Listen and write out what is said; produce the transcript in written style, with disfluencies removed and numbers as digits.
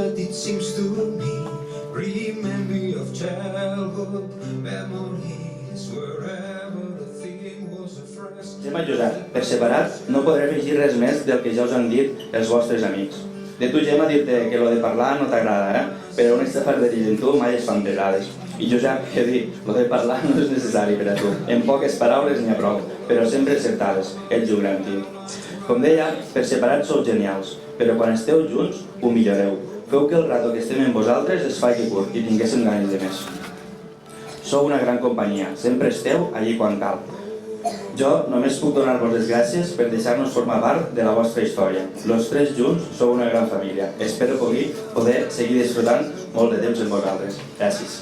that it seems to me. Remind me of childhood memories wherever the thing was afresh. Gemma i Josep, per separat no podré afegir res més del que ja us han dit els vostres amics. De tu, Gemma, dir-te que lo de parlar no t'agrada, però un estafarderit en tu mai es fan pesades. I Josep, què dir, lo de parlar no és necessari per a tu. En poques paraules n'hi ha prou, però sempre acertades. Ets un gran tio. Com deia, per separat sou genials, però quan esteu junts, ho milloreu. Feu que el rato que estem amb vosaltres es faci curt i tinguéssim ganes de més. Sou una gran companyia, sempre esteu allí quan cal. Jo només puc donar-vos les gràcies per deixar-nos formar part de la vostra història. Los tres junts sou una gran família. Espero poder seguir disfrutant molt de temps amb vosaltres. Gràcies.